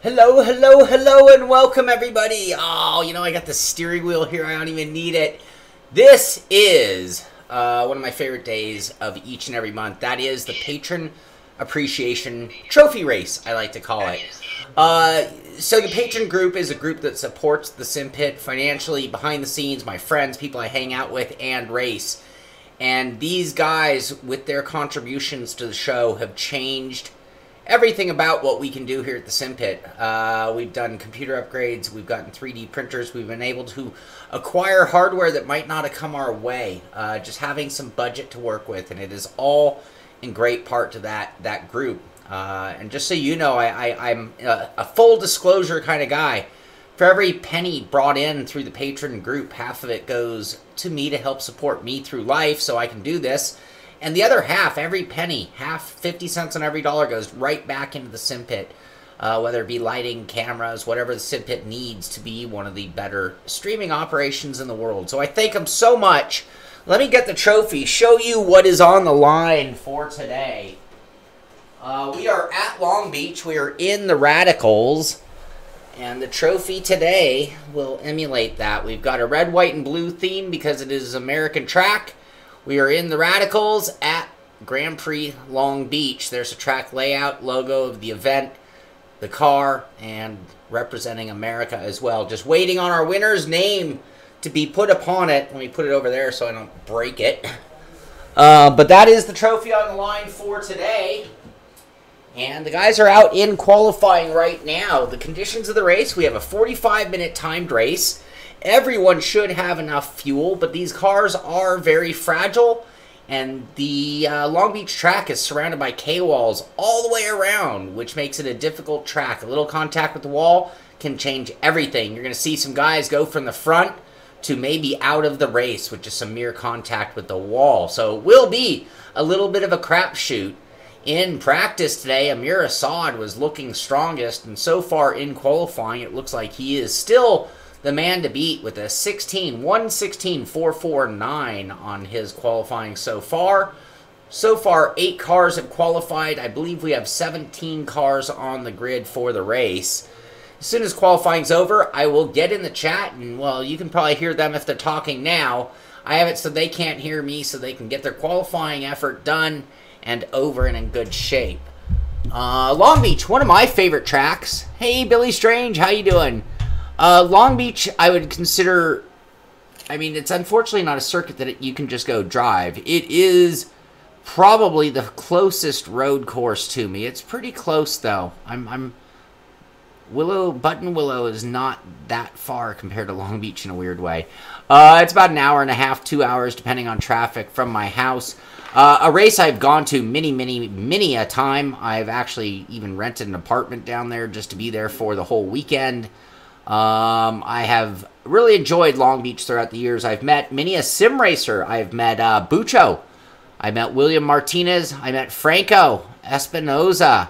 Hello, hello, hello, and welcome everybody. Oh, I got the steering wheel here. I don't even need it. This is one of my favorite days of each and every month. That is the Patron Appreciation Trophy Race, I like to call it. So the Patron group is a group that supports the Simpit financially, behind the scenes, my friends, people I hang out with, and race. And these guys, with their contributions to the show, have changed everything about what we can do here at the Simpit. We've done computer upgrades, we've gotten 3D printers, we've been able to acquire hardware that might not have come our way, just having some budget to work with, and it is all in great part to that group. And just so you know, I'm a full disclosure kind of guy. For every penny brought in through the Patron group, half of it goes to me to help support me through life so I can do this. And the other half, every penny, half, 50 cents on every dollar goes right back into the Simpit, whether it be lighting, cameras, whatever the Simpit needs to be one of the better streaming operations in the world. So I thank them so much. Let me get the trophy, show you what is on the line for today. We are at Long Beach. We are in the Radicals. And the trophy today will emulate that. We've got a red, white, and blue theme because it is American track. We are in the Radicals at Grand Prix Long Beach. There's a track layout, logo of the event, the car, and representing America as well. Just waiting on our winner's name to be put upon it. Let me put it over there so I don't break it. But that is the trophy on the line for today. And the guys are out in qualifying right now. The conditions of the race, we have a 45-minute timed race. Everyone should have enough fuel, but these cars are very fragile, and the Long Beach track is surrounded by K-walls all the way around, which makes it a difficult track. A little contact with the wall can change everything. You're going to see some guys go from the front to maybe out of the race with just some mere contact with the wall. So it will be a little bit of a crapshoot. In practice today, Amir Assad was looking strongest, and so far in qualifying, it looks like he is still the man to beat with a 1:16.449 on his qualifying so far. So far, 8 cars have qualified. I believe we have 17 cars on the grid for the race. As soon as qualifying's over, I will get in the chat, and, well, you can probably hear them if they're talking now. I have it so they can't hear me, so they can get their qualifying effort done and over and in good shape. Long Beach, one of my favorite tracks. Hey, Billy Strange, how you doing? Long Beach, I would consider, I mean, it's unfortunately not a circuit that you can just go drive. It is probably the closest road course to me. It's pretty close, though. Button Willow is not that far compared to Long Beach in a weird way. It's about an hour and a half, 2 hours, depending on traffic from my house. A race I've gone to many a time. I've actually even rented an apartment down there just to be there for the whole weekend. I have really enjoyed Long Beach throughout the years. I've met many a sim racer. I've met Bucho. I met William Martinez. I met Franco Espinoza.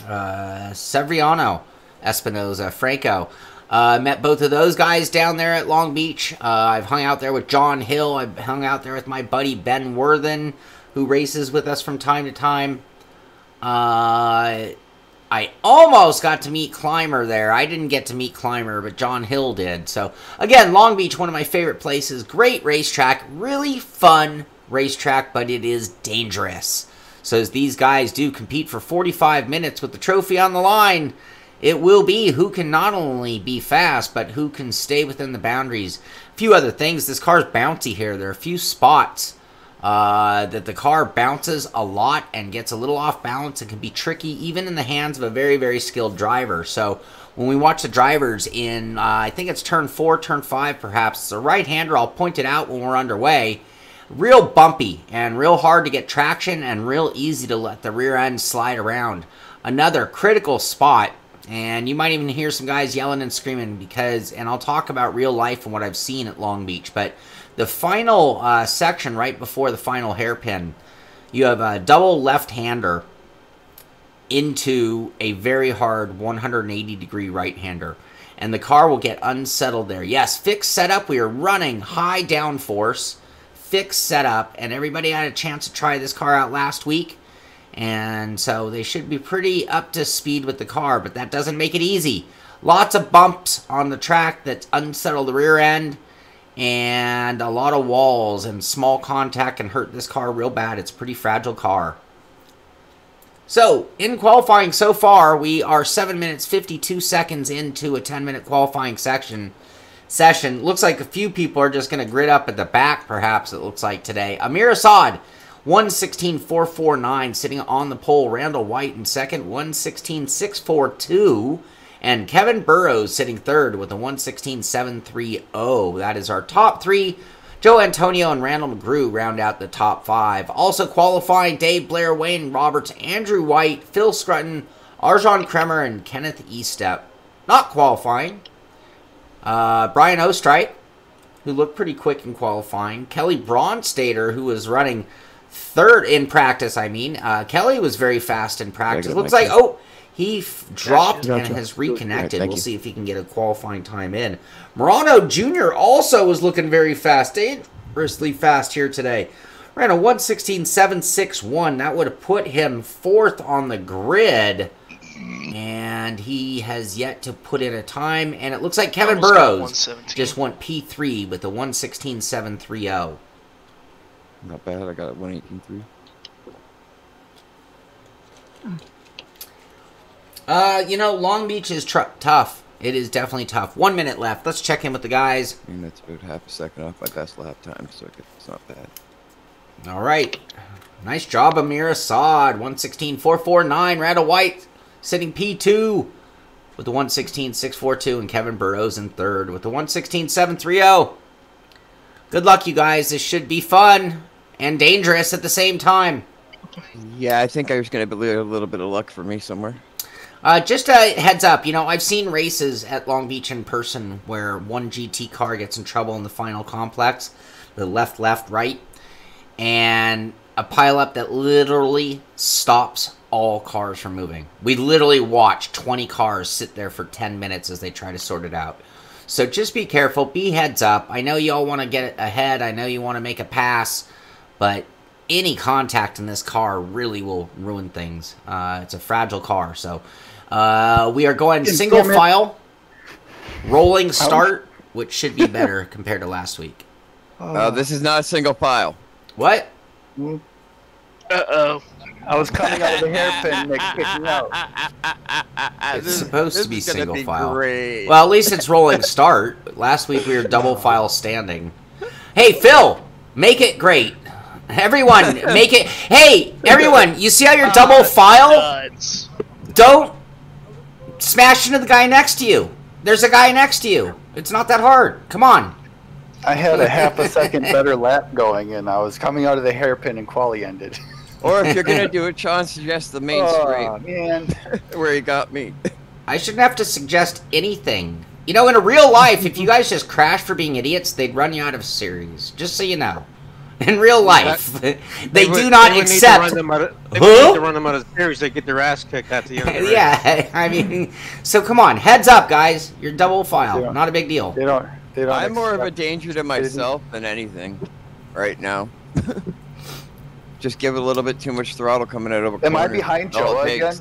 Severiano Espinoza. Franco. Met both of those guys down there at Long Beach. I've hung out there with John Hill. I've hung out there with my buddy Ben Worthen, who races with us from time to time. I almost got to meet Clymer there. I didn't get to meet Clymer, but John Hill did. So, again, Long Beach, one of my favorite places. Great racetrack. Really fun racetrack, but it is dangerous. So as these guys do compete for 45 minutes with the trophy on the line, it will be who can not only be fast, but who can stay within the boundaries. A few other things. This car's bouncy here. There are a few spots that the car bounces a lot and gets a little off balance and can be tricky even in the hands of a very, very skilled driver. So when we watch the drivers in, I think it's turn 4, turn 5 perhaps, it's a right-hander. I'll point it out when we're underway. Real bumpy and real hard to get traction and real easy to let the rear end slide around. Another critical spot. And you might even hear some guys yelling and screaming because, and I'll talk about real life and what I've seen at Long Beach, but the final section right before the final hairpin, you have a double left-hander into a very hard 180-degree right-hander, and the car will get unsettled there. Yes, fixed setup. We are running high downforce, fixed setup, and everybody had a chance to try this car out last week. And so they should be pretty up to speed with the car, but that doesn't make it easy. Lots of bumps on the track that unsettle the rear end, and a lot of walls, and small contact can hurt this car real bad. It's a pretty fragile car. So, in qualifying so far, we are 7 minutes 52 seconds into a 10-minute qualifying session. Looks like a few people are just going to grid up at the back, perhaps, it looks like today. Amir Assad, 1:16.449, sitting on the pole. Randall White in second, 1:16.642. And Kevin Burrows sitting third with a 1:16.730. That is our top three. Joe Antonio and Randall McGrew round out the top five. Also qualifying, Dave Blair, Wayne Roberts, Andrew White, Phil Scrutton, Arjan Kremer, and Kenneth Estep. Not qualifying, Brian Ostrite, who looked pretty quick in qualifying. Kelly Braunstader, who was running third in practice, Kelly was very fast in practice. Looks like, he dropped and has reconnected. We'll see if he can get a qualifying time in. Morano Jr. also was looking very fast, dangerously fast here today. Ran a 1:16.761. That would have put him fourth on the grid. And he has yet to put in a time. And it looks like Kevin Burrows just went P3 with a 1:16.730. Not bad. I got a 1:18.3. Long Beach is tough. It is definitely tough. 1 minute left. Let's check in with the guys. I mean, that's about half a second off my best lap time, so it's not bad. All right. Nice job, Amir Assad. 1:16.449. Randall White sitting P2 with the 1:16.642. And Kevin Burrows in third with the 1:16.730. Good luck, you guys. This should be fun and dangerous at the same time. Yeah, I think I was going to be a little bit of luck for me somewhere. Just a heads up, I've seen races at Long Beach in person where one GT car gets in trouble in the final complex, the left, right, and a pileup that literally stops all cars from moving. We literally watched 20 cars sit there for 10 minutes as they try to sort it out. So just be careful, be heads up. I know you all want to get ahead, I know you want to make a pass, but any contact in this car really will ruin things. It's a fragile car, so we are going single file, rolling start, which should be better compared to last week. This is not a single file. What? Uh-oh. I was coming out of the hairpin and they kicked me out. It's supposed to be single file. Great. Well, at least it's rolling start. Last week we were double file standing. Hey, Phil, make it great. Everyone, make it. Hey, everyone, you see how you're double file? Don't smash into the guy next to you. There's a guy next to you. It's not that hard. Come on. I had a half a second better lap going, and I was coming out of the hairpin and quali ended. Or if you're going to do it, Sean, suggest the main straight. Man. Where you got me. I shouldn't have to suggest anything. In a real life, if you guys just crashed for being idiots, they'd run you out of series. Just so you know. In real life, they do not accept. They need to run them out of series. They get their ass kicked at the end. Yeah, so come on, heads up, guys. You're double file, not a big deal. They don't I'm more of a danger to myself than anything right now. Just give it a little bit too much throttle coming out of a corner. Am I behind Joe again?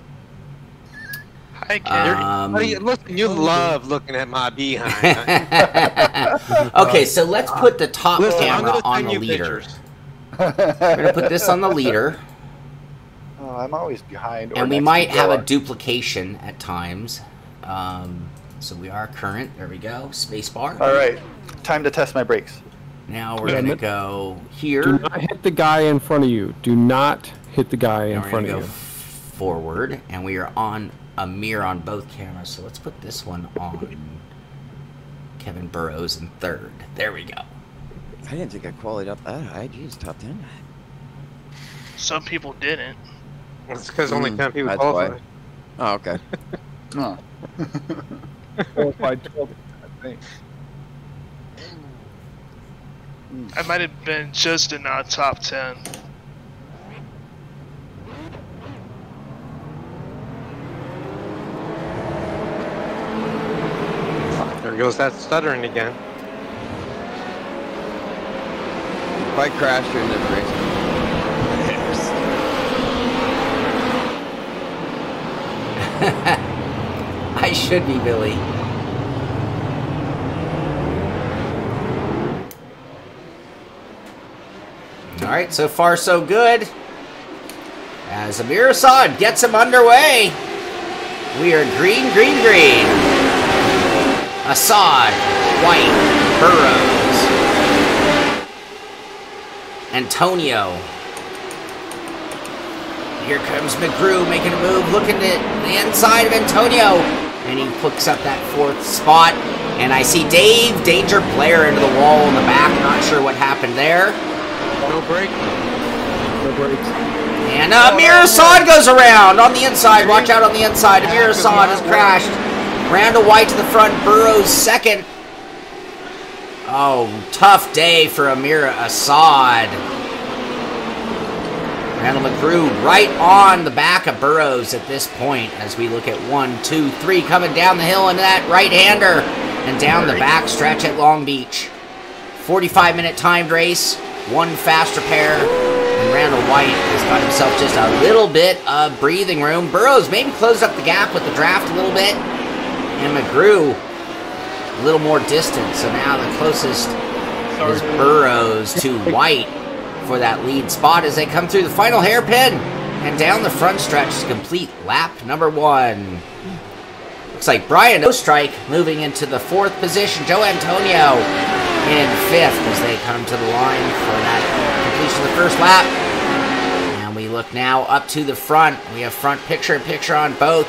Hi, kid. Listen, you love looking at my behind. Okay, so let's put the top camera on the leader. We're going to put this on the leader. Oh, I'm always behind. And we might have a duplication at times. So we are current. There we go. Spacebar. All right. Time to test my brakes. Now we're going to go here. Do not hit the guy in front of you. Do not hit the guy in front of you. Forward, and we are on a mirror on both cameras. So let's put this one on Kevin Burrows in third. There we go. I didn't think I qualified up that high. Jeez, top 10. Some people didn't. It's because only 10 people qualified. Oh, okay. Oh. Qualified 12, I think. I might have been just in our top 10. There goes that stuttering again. If I crash during this race. I should be, Billy. All right, so far so good. As Amir Assad gets him underway. We are green, green, green. Assad, White, Burrows. Antonio. Here comes McGrew making a move, looking at the inside of Antonio. And he hooks up that 4th spot. And I see Dave Danger Blair into the wall in the back. Not sure what happened there. No break. No brakes. And Amir Assad goes around on the inside. Watch out on the inside. Amir Assad has crashed. Randall White to the front. Burrows second. Oh, tough day for Amir Assad. Randall McGrew right on the back of Burrows at this point as we look at 1, 2, 3 coming down the hill into that right-hander and down the back stretch at Long Beach. 45-minute timed race, 1 faster pair, and Randall White has got himself just a little bit of breathing room. Burrows maybe closed up the gap with the draft a little bit, and McGrew a little more distance. So now the closest is Burrows to White for that lead spot as they come through the final hairpin and down the front stretch to complete lap number 1. Looks like Brian Ostrike moving into the 4th position. Joe Antonio in 5th as they come to the line for that completion of the first lap. And we look now up to the front. We have front picture-in-picture on both.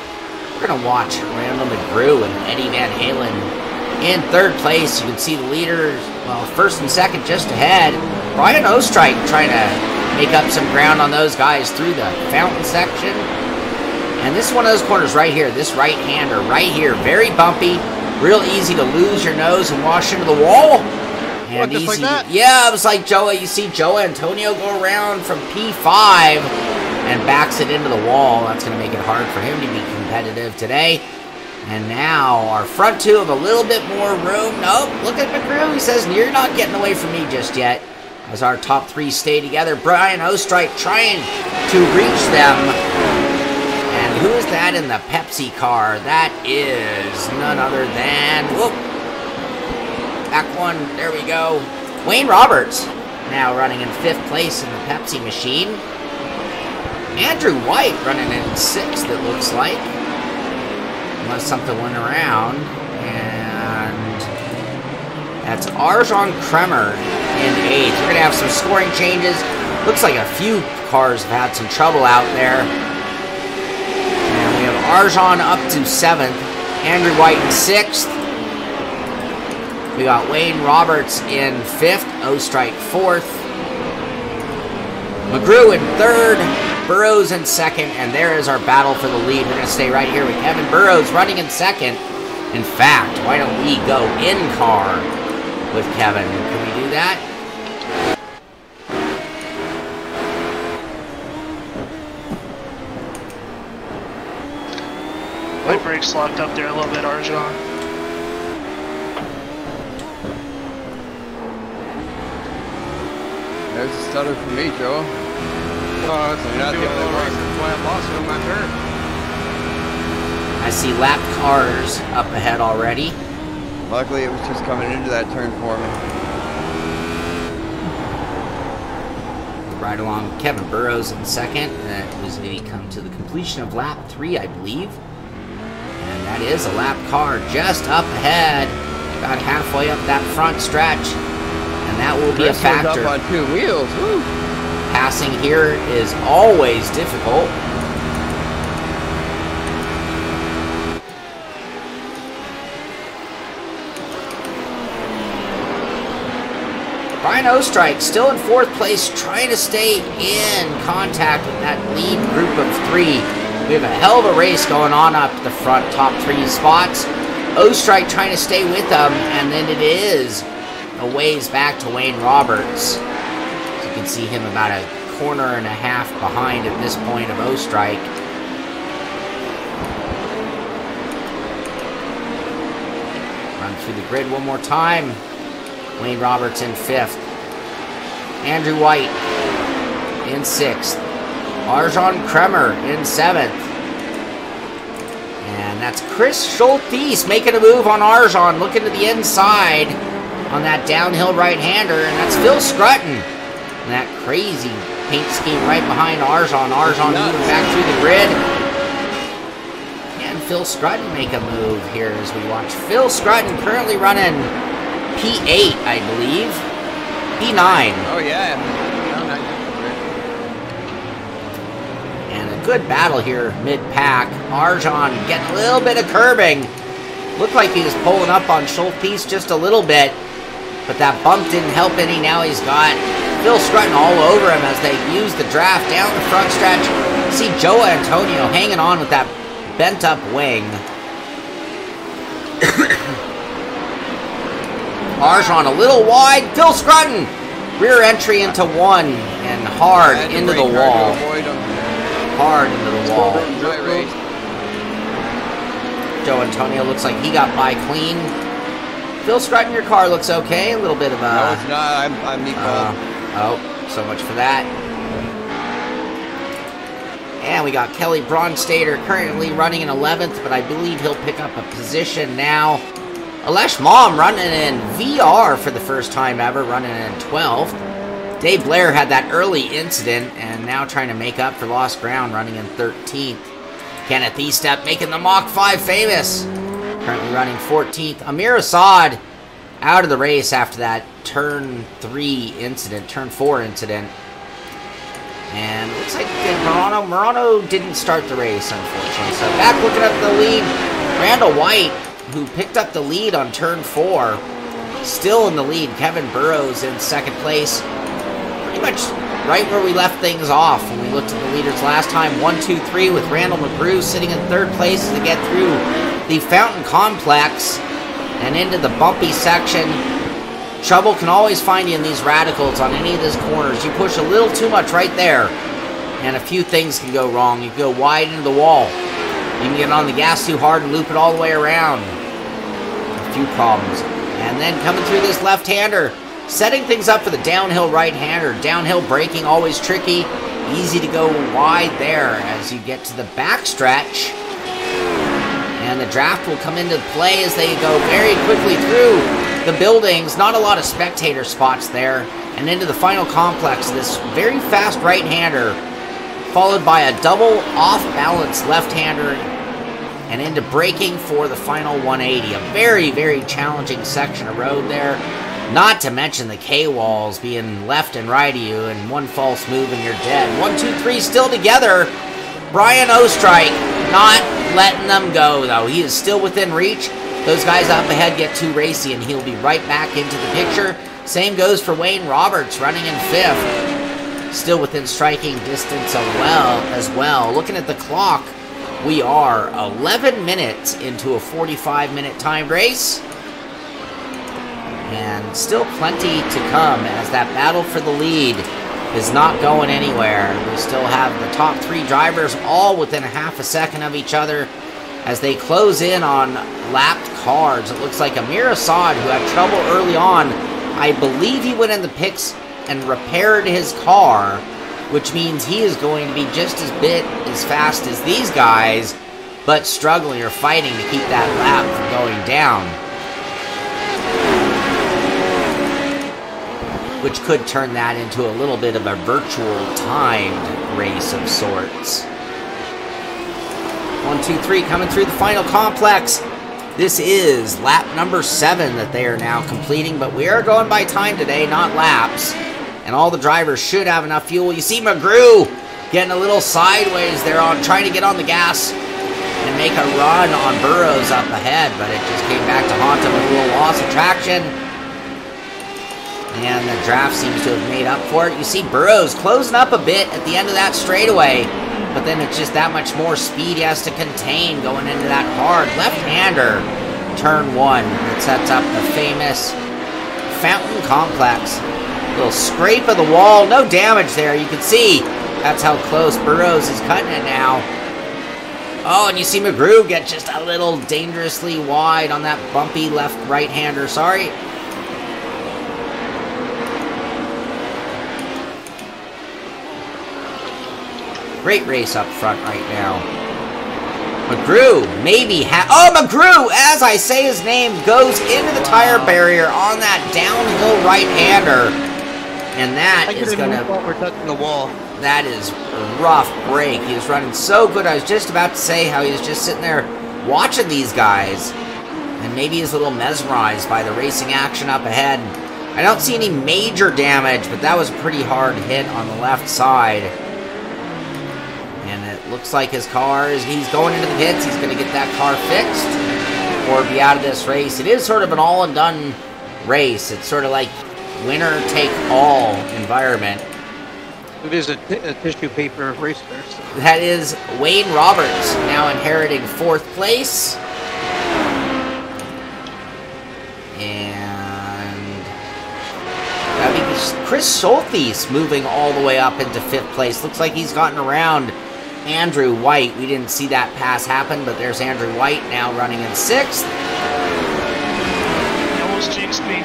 We're going to watch Randall McGrew and Eddie Van Halen in 3rd place. You can see the leaders, well, 1st and 2nd just ahead. Brian Ostrike trying to make up some ground on those guys through the fountain section. And this is one of those corners right here, this right-hander right here, very bumpy, real easy to lose your nose and wash into the wall. And just easy, like that? yeah, it was like Joe. You see Joe Antonio go around from P5 and backs it into the wall. That's going to make it hard for him to be competitive today. And now our front 2 have a little bit more room. Nope, look at McGrew. He says, you're not getting away from me just yet. As our top 3 stay together, Brian Ostrike trying to reach them. And who is that in the Pepsi car? That is none other than, whoop, back one, there we go. Wayne Roberts now running in 5th place in the Pepsi machine. Andrew White running in 6th, it looks like. Unless something went around. And that's Arjan Kremer in 8th. We're going to have some scoring changes. Looks like a few cars have had some trouble out there. And we have Arjan up to 7th. Andrew White in 6th. We got Wayne Roberts in 5th. Ostrike 4th. McGrew in 3rd. Burrows in 2nd. And there is our battle for the lead. We're going to stay right here with Kevin Burrows running in 2nd. In fact, why don't we go in car with Kevin? Can we do that? My brakes locked up there a little bit, Arjan. There's a stutter for me, Joe. Oh, it's not the only race. That's why I lost it on my turn. I see lap cars up ahead already. Luckily, it was just coming into that turn for me. Right along Kevin Burrows in 2nd. That was going to come to the completion of lap 3, I believe. And that is a lap car just up ahead. About halfway up that front stretch. And that will be a factor. Up on 2 wheels. Woo. Passing here is always difficult. Brian Ostrike still in 4th place, trying to stay in contact with that lead group of 3. We have a hell of a race going on up the front, top 3 spots. Ostrike trying to stay with them, and then it is a ways back to Wayne Roberts. So you can see him about a corner and a half behind at this point of Ostrike. Run through the grid one more time. Wayne Roberts in 5th. Andrew White in 6th. Arjan Kremer in 7th. And that's Chris Schultes making a move on Arjan, looking to the inside on that downhill right-hander, and that's Phil Scrutton. And that crazy paint scheme right behind Arjan. Arjan moving back through the grid. And Phil Scrutton make a move here as we watch. Phil Scrutton currently running P8, I believe. P9. Oh, yeah. And a good battle here mid-pack. Arjan getting a little bit of curbing. Looked like he was pulling up on Schultes just a little bit, but that bump didn't help any. Now he's got Phil Scrutton all over him as they use the draft down the front stretch. See Joe Antonio hanging on with that bent-up wing. Arjan a little wide. Phil Scrutton, rear entry into one and hard into the wall. Hard into the wall. Joe Antonio looks like he got by clean. Phil Scrutton, your car looks okay. A little bit of a... No, it's not. I'm Nico. Oh, so much for that. And we got Kelly Bronstater currently running in 11th, but I believe he'll pick up a position now. Alesh Mom running in VR for the first time ever, running in 12th. Dave Blair had that early incident and now trying to make up for lost ground, running in 13th. Kenneth Estep making the Mach 5 famous, currently running 14th. Amir Assad out of the race after that turn 4 incident. And it looks like Morano didn't start the race, unfortunately. So back looking at the lead, Randall White, who picked up the lead on turn 4, still in the lead. Kevin Burrows in second place. Pretty much right where we left things off when we looked at the leaders last time. 1, 2, 3 with Randall McGrew sitting in third place as they get through the Fountain Complex and into the bumpy section. Trouble can always find you in these radicals on any of these corners. You push a little too much right there, and a few things can go wrong. You can go wide into the wall. You can get on the gas too hard and loop it all the way around. A few problems. And then coming through this left-hander, setting things up for the downhill right-hander. Downhill braking, always tricky. Easy to go wide there as you get to the backstretch. And the draft will come into play as they go very quickly through the buildings. Not a lot of spectator spots there. And into the final complex, this very fast right-hander, followed by a double off-balance left-hander, and into braking for the final 180. A very, very challenging section of road there. Not to mention the K-walls being left and right of you, and one false move and you're dead. 1, 2, 3 still together. Brian Ostrike not letting them go, though. He is still within reach. Those guys up ahead get too racy, and he'll be right back into the picture. Same goes for Wayne Roberts, running in 5th. Still within striking distance as well. Looking at the clock, we are 11 minutes into a 45-minute timed race. And still plenty to come as that battle for the lead is not going anywhere. We still have the top 3 drivers all within a half a second of each other as they close in on lapped cars. It looks like Amir Assad, who had trouble early on, I believe he went in the pits and repaired his car, which means he is going to be just as fast as these guys, but struggling or fighting to keep that lap from going down, which could turn that into a little bit of a virtual timed race of sorts. 1, 2, 3 coming through the final complex. This is lap number 7 that they are now completing, but we are going by time today, not laps. And all the drivers should have enough fuel. You see McGrew getting a little sideways there on trying to get on the gas and make a run on Burrows up ahead, but it just came back to haunt him with a little loss of traction. And the draft seems to have made up for it. You see Burrows closing up a bit at the end of that straightaway, but then it's just that much more speed he has to contain going into that hard left-hander turn 1 that sets up the famous Fountain Complex. A little scrape of the wall, no damage there. You can see that's how close Burrows is cutting it now. Oh, and you see McGrew get just a little dangerously wide on that bumpy left-right-hander. Sorry. Great race up front right now. McGrew maybe McGrew, as I say his name, goes into the tire barrier on that downhill right-hander. And that is going to... We're touching the wall. That is a rough break. He was running so good. I was just about to say how he was just sitting there watching these guys. And maybe he's a little mesmerized by the racing action up ahead. I don't see any major damage, but that was a pretty hard hit on the left side. And it looks like his car he's going into the pits. He's going to get that car fixed or be out of this race. It is sort of an all and done race. It's sort of like winner take all environment. It is a tissue paper race there. So. That is Wayne Roberts now inheriting 4th place. And that'd be Chris Schultes moving all the way up into 5th place. Looks like he's gotten around Andrew White. We didn't see that pass happen, but there's Andrew White now running in 6th. Almost jinxed me.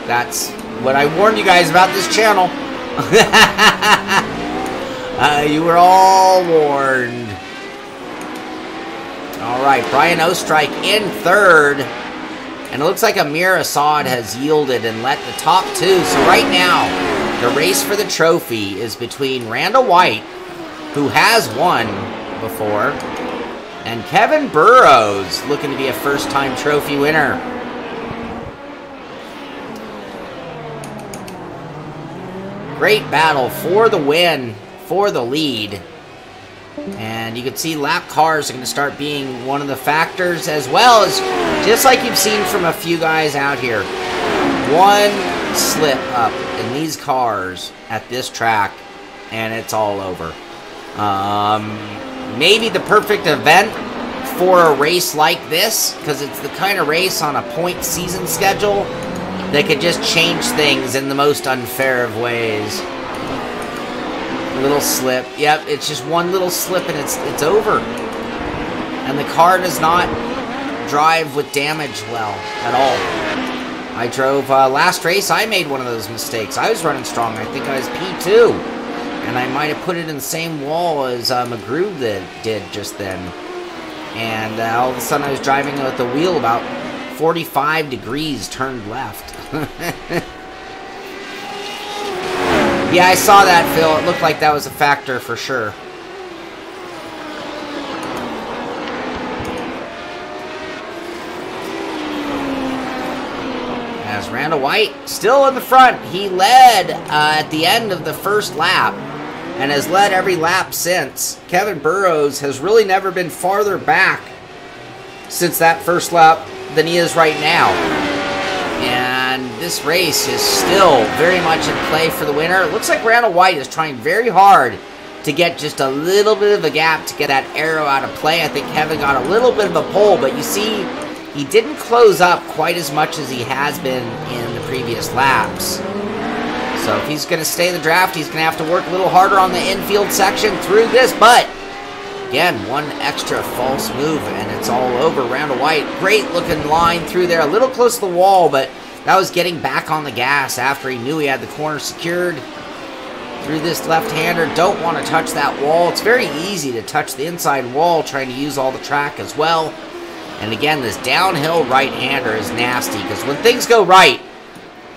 That's what I warned you guys about this channel. You were all warned. Alright, Brian Ostrike in 3rd. And it looks like Amir Assad has yielded and let the top 2. So right now, the race for the trophy is between Randall White, who has won before, and Kevin Burrows, looking to be a first-time trophy winner. Great battle for the win, for the lead. And you can see lap cars are going to start being one of the factors, as well as, just like you've seen from a few guys out here, one slip up in these cars at this track, and it's all over. Maybe the perfect event for a race like this, because it's the kind of race on a point season schedule that could just change things in the most unfair of ways. Little slip. Yep, it's just one little slip and it's over. And the car does not drive with damage well at all. I drove last race. I made one of those mistakes. I was running strong. I think I was P2. And I might have put it in the same wall as McGrew did just then. And all of a sudden I was driving with the wheel about 45 degrees turned left. Yeah, I saw that, Phil. It looked like that was a factor for sure. As Randall White still in the front. He led at the end of the first lap and has led every lap since. Kevin Burrows has really never been farther back since that first lap than he is right now. And this race is still very much in play for the winner. It looks like Randall White is trying very hard to get just a little bit of a gap to get that arrow out of play. I think Kevin got a little bit of a pull, but you see, he didn't close up quite as much as he has been in the previous laps. So if he's going to stay in the draft, he's going to have to work a little harder on the infield section through this, but again, one extra false move, and it's all over. Randall White, great looking line through there, a little close to the wall, but that was getting back on the gas after he knew he had the corner secured. Through this left-hander, don't want to touch that wall. It's very easy to touch the inside wall, trying to use all the track as well. And again, this downhill right-hander is nasty, because when things go right,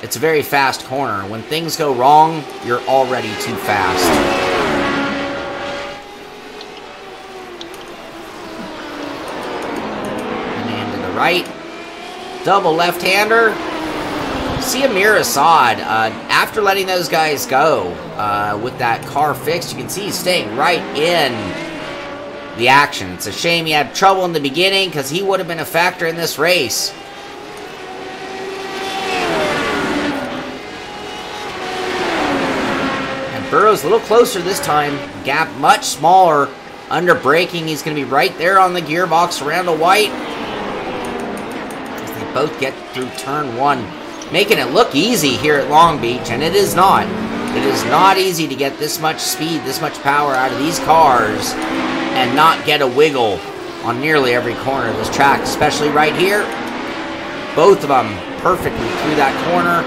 it's a very fast corner. When things go wrong, you're already too fast. Right, double left-hander. See Amir Assad, after letting those guys go with that car fixed, you can see he's staying right in the action. It's a shame he had trouble in the beginning, because he would have been a factor in this race. And Burrows a little closer this time, gap much smaller. Under braking, he's going to be right there on the gearbox. Randall White, both get through turn 1, making it look easy here at Long Beach, and it is not. It is not easy to get this much speed, this much power out of these cars and not get a wiggle on nearly every corner of this track, especially right here. Both of them perfectly through that corner.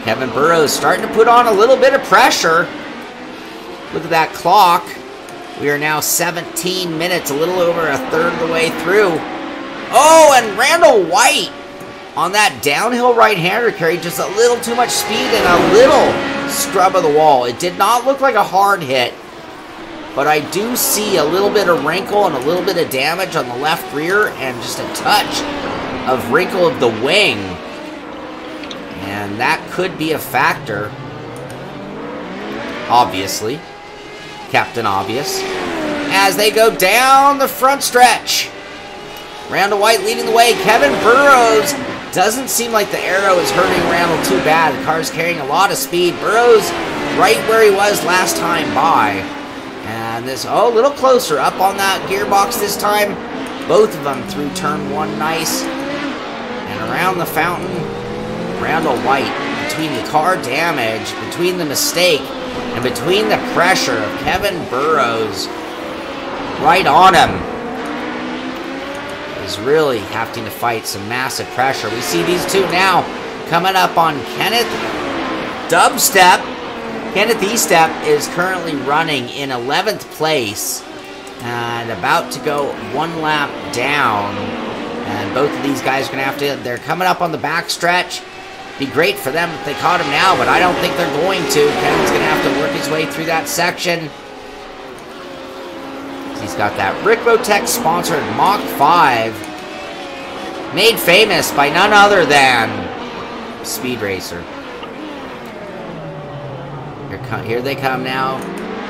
Kevin Burrows starting to put on a little bit of pressure. Look at that clock. We are now 17 minutes, a little over a third of the way through. Oh, and Randall White on that downhill right-hander carried just a little too much speed and a little scrub of the wall. It did not look like a hard hit, but I do see a little bit of wrinkle and a little bit of damage on the left rear and just a touch of wrinkle of the wing. And that could be a factor, obviously. Captain Obvious. As they go down the front stretch. Randall White leading the way. Kevin Burrows doesn't seem like the aero is hurting Randall too bad. The car's carrying a lot of speed. Burrows right where he was last time by. And this, oh, a little closer up on that gearbox this time. Both of them through turn 1 nice. And around the fountain, Randall White, between the car damage, between the mistake, and between the pressure of Kevin Burrows right on him, is really having to fight some massive pressure. We see these two now coming up on Kenneth Dubstep. Kenneth E-Step is currently running in 11th place and about to go 1 lap down. And both of these guys are going to have to, they're coming up on the back stretch. Be great for them if they caught him now, but I don't think they're going to. Kevin's going to have to work his way through that section. He's got that Rick Rotech sponsored Mach 5, made famous by none other than Speed Racer. Here they come now.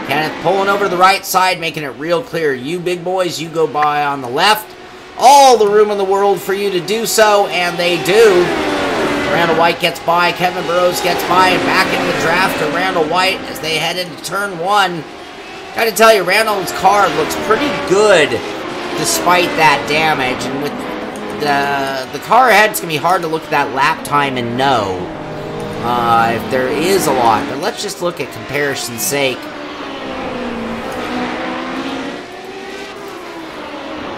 Kenneth pulling over to the right side, making it real clear. You big boys, you go by on the left. All the room in the world for you to do so, and they do. Randall White gets by, Kevin Burrows gets by, and back into the draft to Randall White as they head into turn 1. Gotta tell you, Randall's car looks pretty good despite that damage, and with the car ahead, it's gonna be hard to look at that lap time and know if there is a lot, but let's just look at comparison's sake.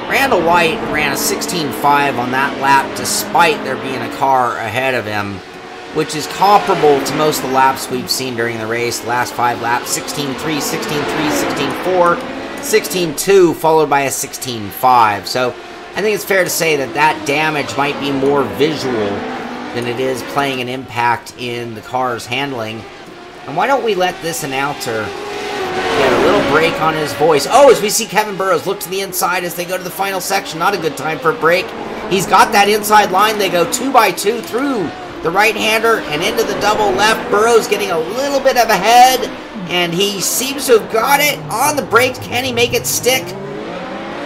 Randall White ran a 16.5 on that lap despite there being a car ahead of him, which is comparable to most of the laps we've seen during the race. The last 5 laps, 16.3, 16.3, 16.4, 16.2, followed by a 16.5. So I think it's fair to say that that damage might be more visual than it is playing an impact in the car's handling. And why don't we let this announcer get a little break on his voice. Oh, as we see Kevin Burrows look to the inside as they go to the final section. Not a good time for a break. He's got that inside line. They go 2 by 2 through the right-hander and into the double left. Burrows getting a little bit of a head, and he seems to have got it on the brakes. Can he make it stick?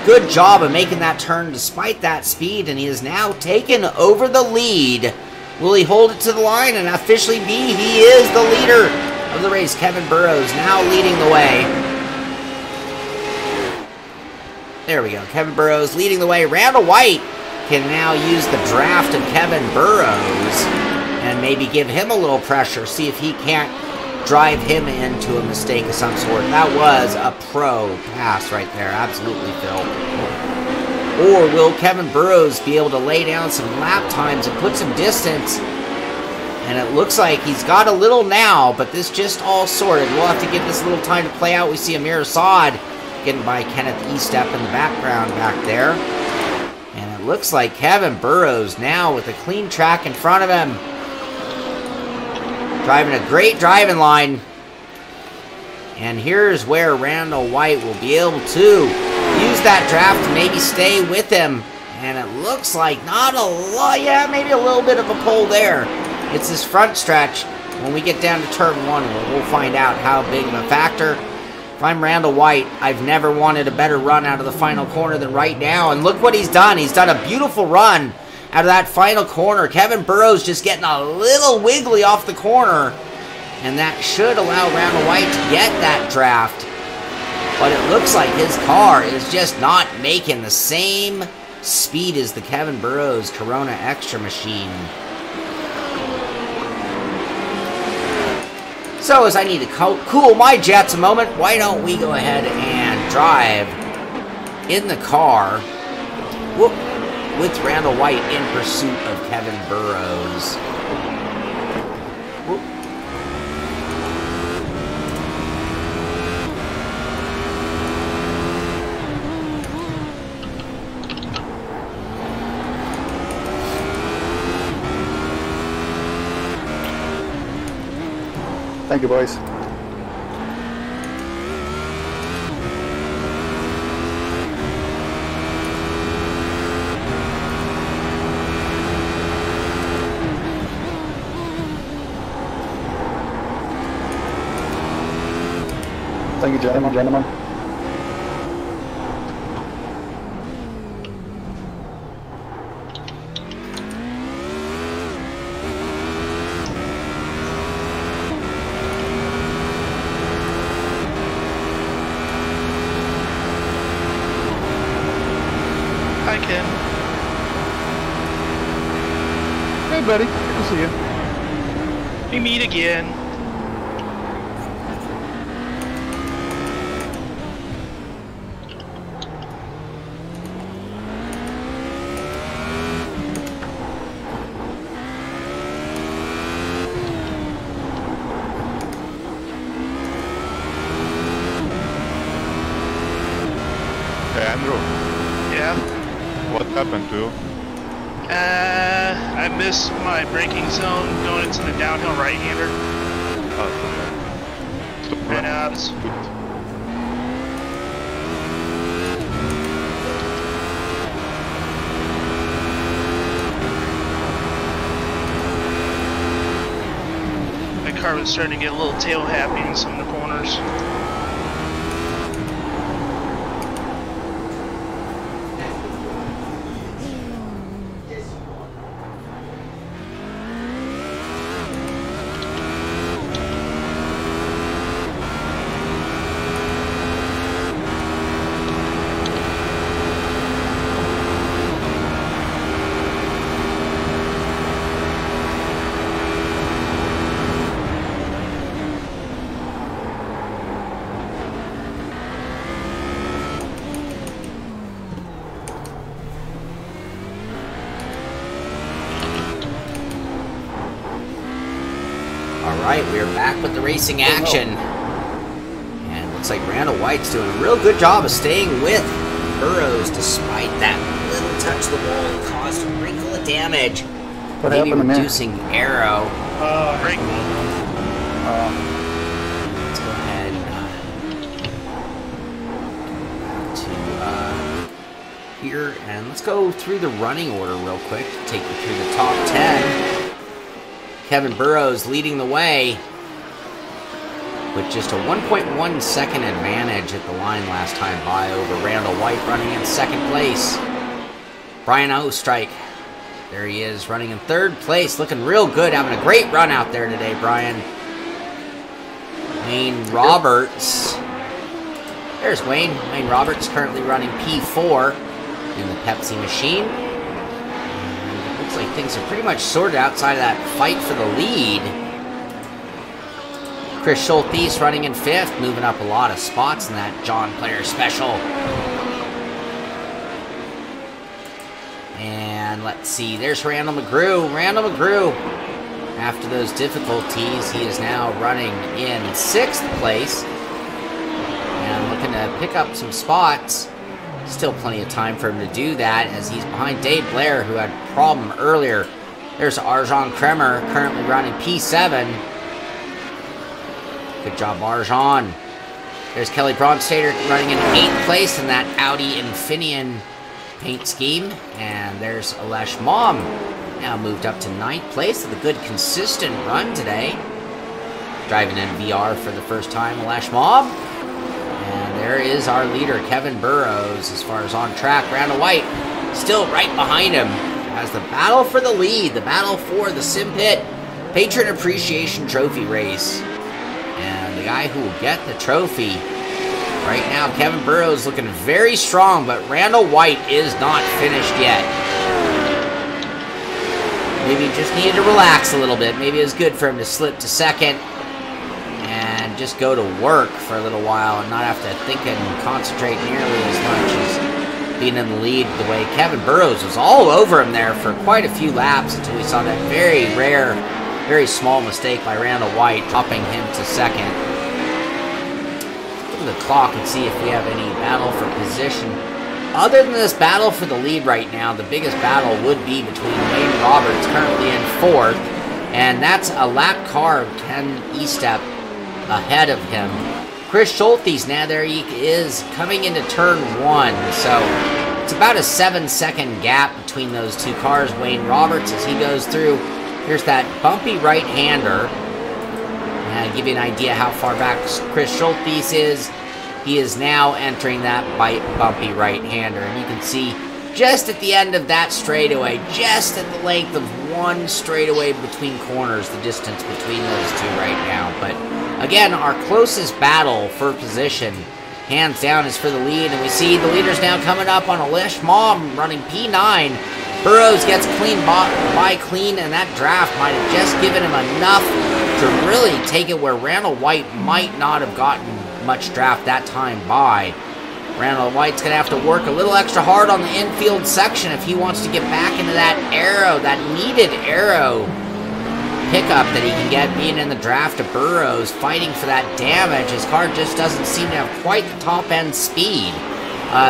Good job of making that turn despite that speed, and he has now taken over the lead. Will he hold it to the line and officially be? He is the leader of the race. Kevin Burrows now leading the way. There we go. Kevin Burrows leading the way. Randall White can now use the draft of Kevin Burrows and maybe give him a little pressure. See if he can't drive him into a mistake of some sort. That was a pro pass right there. Absolutely, Phil. Or will Kevin Burrows be able to lay down some lap times and put some distance? And it looks like he's got a little now, but this just all sorted. We'll have to give this a little time to play out. We see Amir Assad getting by Kenneth E-Step in the background back there. And it looks like Kevin Burrows now with a clean track in front of him. Driving a great driving line. And here's where Randall White will be able to use that draft to maybe stay with him. And it looks like not a lot, yeah, maybe a little bit of a pull there. It's this front stretch. When we get down to turn 1, we'll find out how big of a factor. If I'm Randall White, I've never wanted a better run out of the final corner than right now. And look what he's done. He's done a beautiful run out of that final corner. Kevin Burrows just getting a little wiggly off the corner. And that should allow Randall White to get that draft. But it looks like his car is just not making the same speed as the Kevin Burrows Corona Extra machine. So as I need to cool my jets a moment, why don't we go ahead and drive in the car with Randall White in pursuit of Kevin Burrows. Thank you, boys. Thank you, gentlemen. Hi, Ken. Hey, buddy. Good to see you. We meet again. Hey, Andrew, Yeah. what happened to you? I missed my braking zone going into the downhill right-hander. Oh, And I was my car was starting to get a little tail happy in some of the corners. Alright, we're back with the racing action. And it looks like Randall White's doing a real good job of staying with Burrows despite that little touch of the wall that caused a wrinkle of damage. What Maybe happened to me? reducing aero. Break. Let's go ahead to here, and let's go through the running order real quick to take you through the top 10. Kevin Burrows leading the way with just a 1.1 second advantage at the line last time by over Randall White running in second place. Brian Ostrike, there he is running in third place, looking real good, having a great run out there today, Brian. Wayne Roberts, there's Wayne. Wayne Roberts currently running P4 in the Pepsi machine. Looks like things are pretty much sorted outside of that fight for the lead. Chris Schultheis running in fifth, moving up a lot of spots in that John Player special. And let's see, there's Randall McGrew. Randall McGrew, after those difficulties, he is now running in sixth place and looking to pick up some spots. Still plenty of time for him to do that as he's behind Dave Blair, who had a problem earlier. There's Arjan Kremer, currently running P7. Good job, Arjan. There's Kelly Bronstater running in 8th place in that Audi Infineon paint scheme. And there's Alesh Mom, now moved up to 9th place with a good, consistent run today. Driving in VR for the first time, Alesh Mom. And there is our leader, Kevin Burrows, as far as on track. Randall White still right behind him as the battle for the lead, the battle for the Simpit Patron Appreciation Trophy race. And the guy who will get the trophy right now, Kevin Burrows, looking very strong, but Randall White is not finished yet. Maybe he just needed to relax a little bit. Maybe it was good for him to slip to second and just go to work for a little while and not have to think and concentrate nearly as much as being in the lead the way Kevin Burrows was all over him there for quite a few laps until we saw that very rare, very small mistake by Randall White, upping him to second. Look at the clock and see if we have any battle for position. Other than this battle for the lead right now, the biggest battle would be between Wayne Roberts, currently in 4th, and that's a lap car of Ken Estep ahead of him. Chris Schultes, now there he is coming into turn 1, so it's about a 7-second gap between those two cars. Wayne Roberts, as he goes through, here's that bumpy right-hander. And give you an idea how far back Chris Schultes is. He is now entering that bumpy right-hander, and you can see just at the end of that straightaway, just at the length of one straightaway between corners, the distance between those two right now. But again, our closest battle for position, hands down, is for the lead, and we see the leaders now coming up on Alish Mom running P9. Burrows gets clean by clean, and that draft might have just given him enough to really take it where Randall White might not have gotten much draft that time by. Randall White's going to have to work a little extra hard on the infield section if he wants to get back into that aero, that needed aero pickup that he can get being in the draft of Burrows, fighting for that damage. His car just doesn't seem to have quite the top-end speed.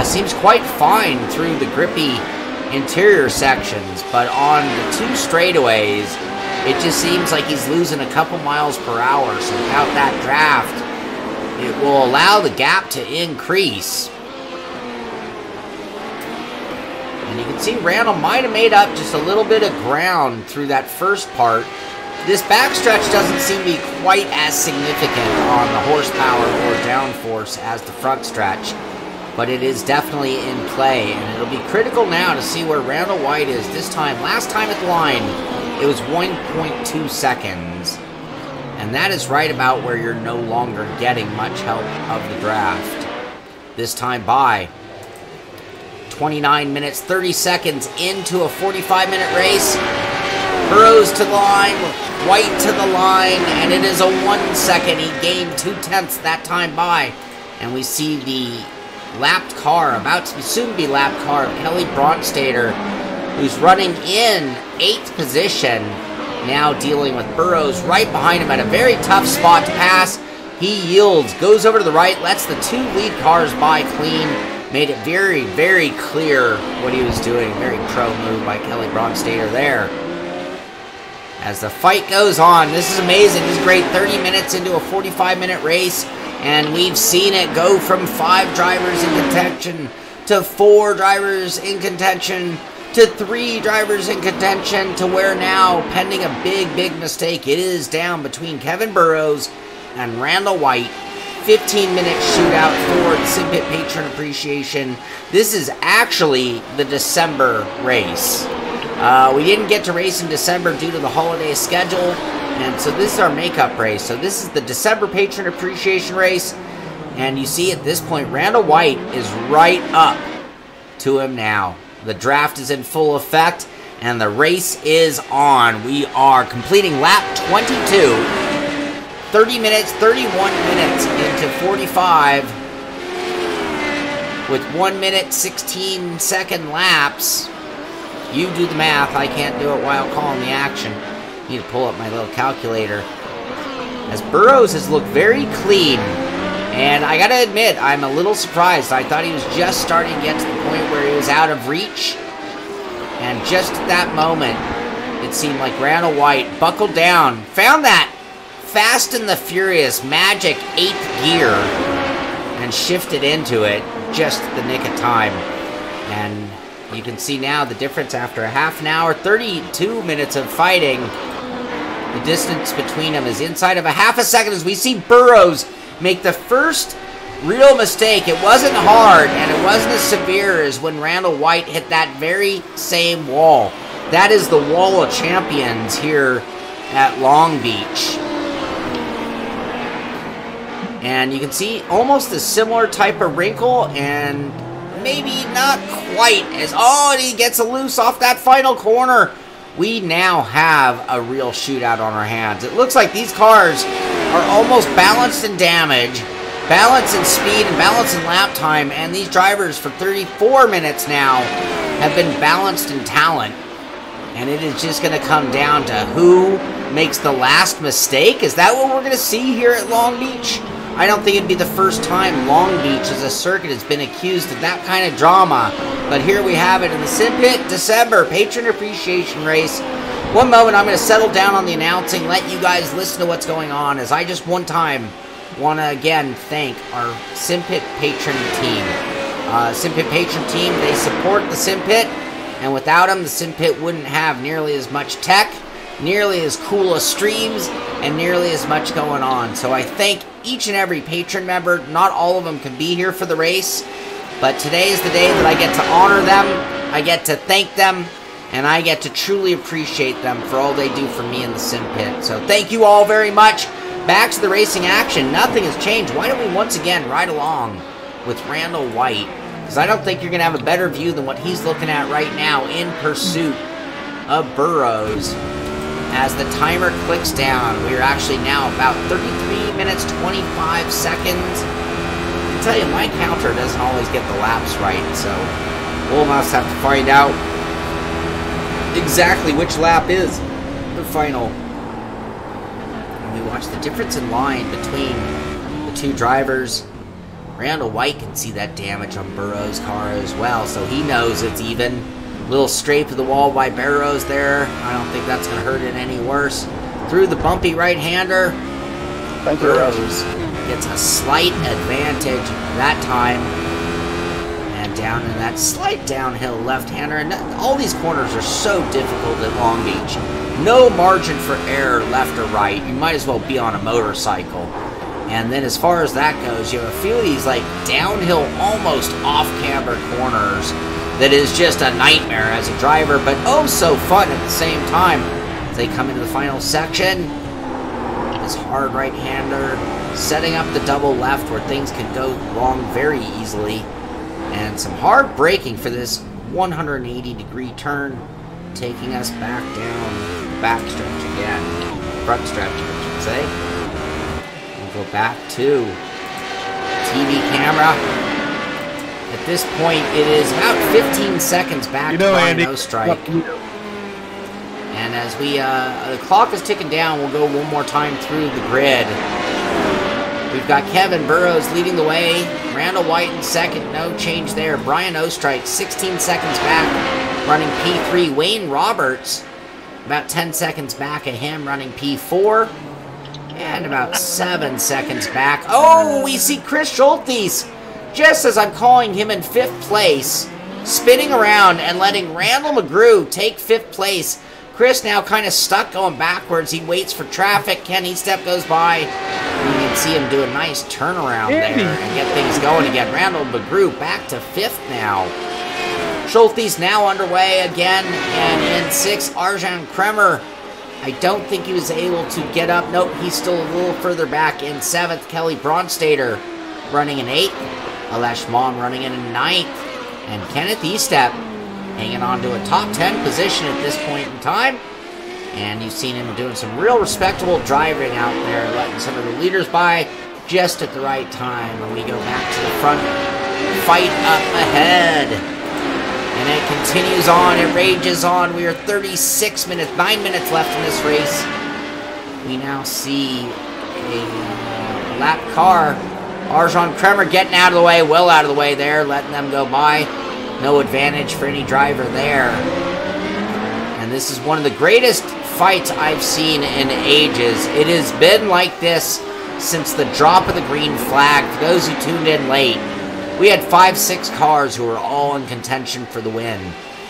Seems quite fine through the grippy interior sections, but on the two straightaways, it just seems like he's losing a couple miles per hour. So without that draft, it will allow the gap to increase. And you can see Randall might have made up just a little bit of ground through that first part. This backstretch doesn't seem to be quite as significant on the horsepower or downforce as the front stretch, but it is definitely in play, and it'll be critical now to see where Randall White is this time. Last time at the line, it was 1.2 seconds. And that is right about where you're no longer getting much help of the draft. This time by 29 minutes, 30 seconds into a 45-minute race. Burrows to the line, White to the line, and it is a 1 second. He gained 2/10 that time by. And we see the lapped car, about to soon be lapped car of Kelly Bronstater, who's running in 8th position, now dealing with Burrows right behind him at a very tough spot to pass. He yields, goes over to the right, lets the two lead cars by clean. Made it very, very clear what he was doing. Very pro move by Kelly Bronstater there. As the fight goes on, this is amazing. This is great. 30 minutes into a 45-minute race, and we've seen it go from 5 drivers in contention to 4 drivers in contention to 3 drivers in contention, to where now, pending a big, big mistake, it is down between Kevin Burrows and Randall White. 15-minute shootout for the Simpit Patron Appreciation. This is actually the December race. We didn't get to race in December due to the holiday schedule, and so this is our makeup race. So this is the December Patron Appreciation race, and you see at this point, Randall White is right up to him now. The draft is in full effect, and the race is on. We are completing lap 22. 30 minutes, 31 minutes into 45. With 1 minute, 16 second laps. You do the math. I can't do it while calling the action. Need to pull up my little calculator. As Burrows has looked very clean. And I gotta admit, I'm a little surprised. I thought he was just starting to get to the point where he was out of reach. And just at that moment, it seemed like Randall White buckled down, found that Fast and the Furious magic 8th gear, and shifted into it just at the nick of time. And you can see now the difference after a half an hour, 32 minutes of fighting. The distance between them is inside of a half a second as we see Burrows make the first real mistake. It wasn't hard, and it wasn't as severe as when Randall White hit that very same wall. That is the wall of champions here at Long Beach. And you can see almost a similar type of wrinkle, and maybe not quite as... Oh, and he gets a loose off that final corner. We now have a real shootout on our hands. It looks like these cars are almost balanced in damage, balanced in speed, and balanced in lap time. And these drivers for 34 minutes now have been balanced in talent. And it is just going to come down to who makes the last mistake. Is that what we're going to see here at Long Beach? I don't think it'd be the first time Long Beach as a circuit has been accused of that kind of drama. But here we have it in the Simpit December Patron Appreciation Race. One moment, I'm going to settle down on the announcing, let you guys listen to what's going on, as I just one time want to again thank our Simpit patron team. Simpit patron team, they support the Simpit, and without them, the Simpit wouldn't have nearly as much tech, nearly as cool as streams, and nearly as much going on. So I thank each and every patron member. Not all of them can be here for the race, but today is the day that I get to honor them, I get to thank them, and I get to truly appreciate them for all they do for me in the Simpit. So thank you all very much. Back to the racing action. Nothing has changed. Why don't we once again ride along with Randall White? Because I don't think you're going to have a better view than what he's looking at right now in pursuit of Burrows. As the timer clicks down, we are actually now about 33 minutes, 25 seconds. I tell you, my counter doesn't always get the laps right, so we'll almost have to find out exactly which lap is the final. And we watch the difference in line between the two drivers. Randall White can see that damage on Burrows' car as well, so he knows it's even. Little strafe to the wall by Burrows there. I don't think that's going to hurt it any worse. Through the bumpy right-hander, Burrows gets a slight advantage that time. And down in that slight downhill left-hander. And all these corners are so difficult at Long Beach. No margin for error left or right. You might as well be on a motorcycle. And then as far as that goes, you have a few of these like downhill, almost off-camber corners that is just a nightmare as a driver, but oh so fun at the same time. As they come into the final section, this hard right-hander setting up the double left where things can go wrong very easily. And some hard braking for this 180-degree turn, taking us back down the back stretch again. Front stretch, I should say. We'll go back to TV camera. At this point, it is about 15 seconds back to Brian Ostrike. And as we, the clock is ticking down, we'll go one more time through the grid. We've got Kevin Burrows leading the way. Randall White in second, no change there. Brian Ostrike, 16 seconds back, running P3. Wayne Roberts, about 10 seconds back of him, running P4. And about 7 seconds back. Oh, we see Chris Schultes, just as I'm calling him in 5th place, spinning around and letting Randall McGrew take 5th place. Chris now kind of stuck going backwards. He waits for traffic. Kenny Step goes by. You can see him do a nice turnaround there and get things going again. Randall McGrew back to 5th now. Schultes now underway again. And in 6th, Arjan Kremer. I don't think he was able to get up. Nope, he's still a little further back in 7th. Kelly Bronstater running in 8th. Alesh Mom running in 9th. And Kenneth Estep hanging on to a top 10 position at this point in time. And you've seen him doing some real respectable driving out there, letting some of the leaders by just at the right time. When we go back to the front, fight up ahead. And it continues on, it rages on. We are 36 minutes, 9 minutes left in this race. We now see a lap car. Arjan Kremer getting out of the way, well out of the way there, letting them go by. No advantage for any driver there. And this is one of the greatest fights I've seen in ages. It has been like this since the drop of the green flag. For those who tuned in late, we had 5-6 cars who were all in contention for the win.